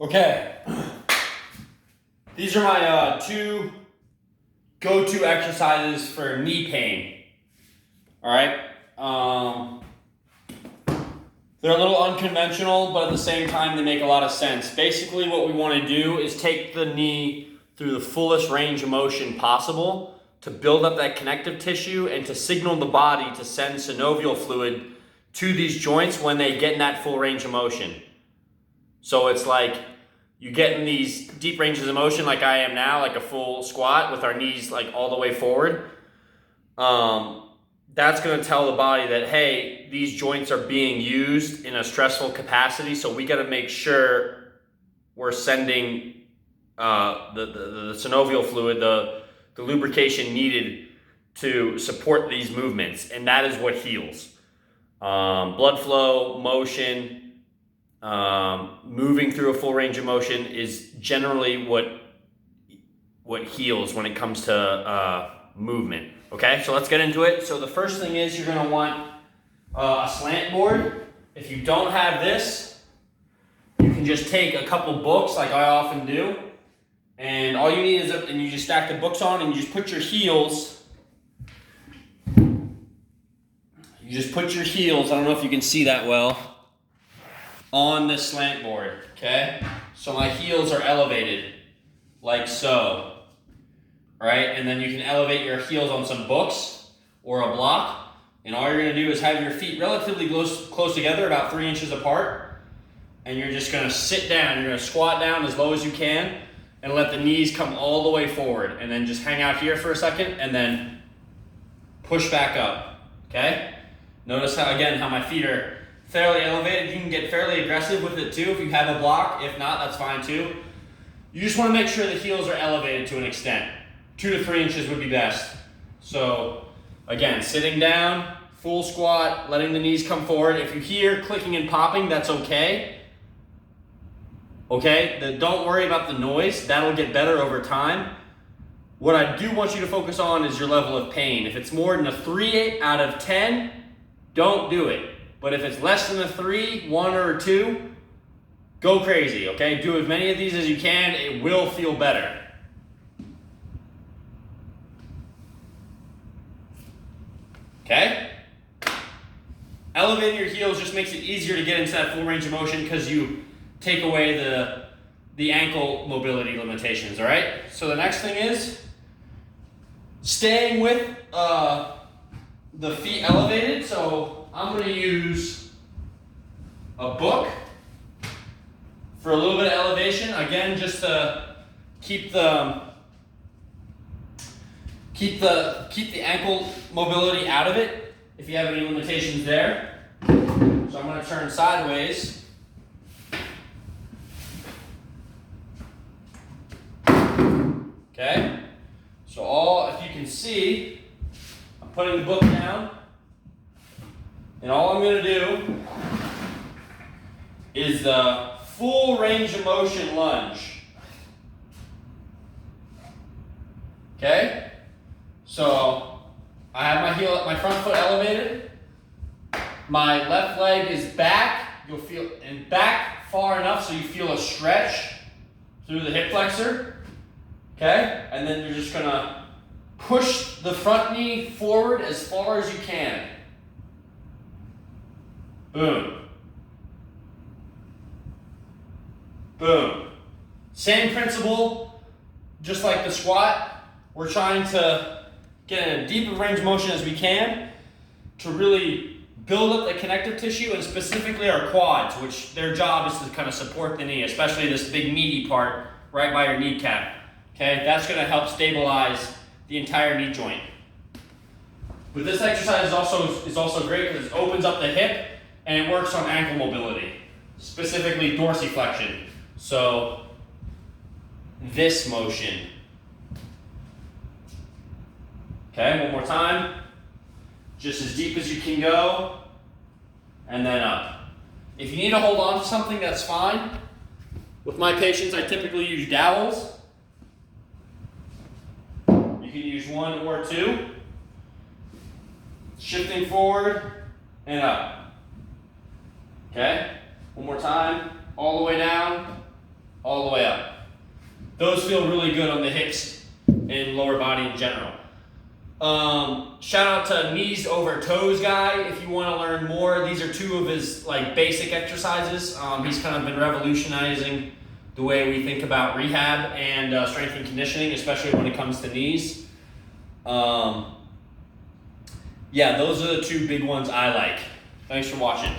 Okay, these are my two go-to exercises for knee pain. All right, they're a little unconventional, but at the same time, they make a lot of sense. Basically, what we want to do is take the knee through the fullest range of motion possible to build up that connective tissue and to signal the body to send synovial fluid to these joints when they get in that full range of motion. So it's like you get in these deep ranges of motion like I am now, like a full squat with our knees like all the way forward. That's going to tell the body that, hey, these joints are being used in a stressful capacity, so we got to make sure we're sending the synovial fluid, the lubrication needed to support these movements, and that is what heals. Blood flow, motion, moving through a full range of motion is generally what heals when it comes to movement. Okay, so let's get into it. So the first thing is you're going to want a slant board. If you don't have this, you can just take a couple books like I often do, and all you need is and you just stack the books on and you just put your heels. I don't know if you can see that well, on this slant board, okay? So my heels are elevated, like so, right? And then you can elevate your heels on some books or a block, and all you're gonna do is have your feet relatively close together, about 3 inches apart, and you're just gonna sit down. You're gonna squat down as low as you can, and let the knees come all the way forward, and then just hang out here for a second, and then push back up, okay? Notice how my feet are fairly elevated. You can get fairly aggressive with it too if you have a block. If not, that's fine too. You just want to make sure the heels are elevated to an extent. 2 to 3 inches would be best. So again, sitting down, full squat, letting the knees come forward. If you hear clicking and popping, that's okay. Okay, don't worry about the noise. That'll get better over time. What I do want you to focus on is your level of pain. If it's more than a 3 out of 10, don't do it. But if it's less than a 3, 1 or a 2, go crazy, okay? Do as many of these as you can. It will feel better. Okay? Elevating your heels just makes it easier to get into that full range of motion because you take away the ankle mobility limitations, all right? So the next thing is staying with the feet elevated. So I'm going to use a book for a little bit of elevation. Again, just to keep the ankle mobility out of it if you have any limitations there. So I'm going to turn sideways. Okay? So if you can see, I'm putting the book down. And all I'm going to do is the full range of motion lunge. Okay? So I have my front foot elevated. My left leg is back. You'll feel and back far enough so you feel a stretch through the hip flexor. Okay? And then you're just going to push the front knee forward as far as you can. Boom. Boom. Same principle, just like the squat. We're trying to get in a deep range of motion as we can to really build up the connective tissue and specifically our quads, which their job is to kind of support the knee, especially this big meaty part right by your kneecap. Okay, that's going to help stabilize the entire knee joint. But this exercise is also great because it opens up the hip and it works on ankle mobility, specifically dorsiflexion. So this motion. Okay, one more time. Just as deep as you can go, and then up. If you need to hold on to something, that's fine. With my patients, I typically use dowels. You can use 1 or 2. Shifting forward and up. Okay? One more time. All the way down all the way up. Those feel really good on the hips and lower body in general. Shout out to Knees Over Toes guy if you want to learn more. These are two of his like basic exercises. He's kind of been revolutionizing the way we think about rehab and strength and conditioning, especially when it comes to knees. Yeah, those are the two big ones I like. Thanks for watching.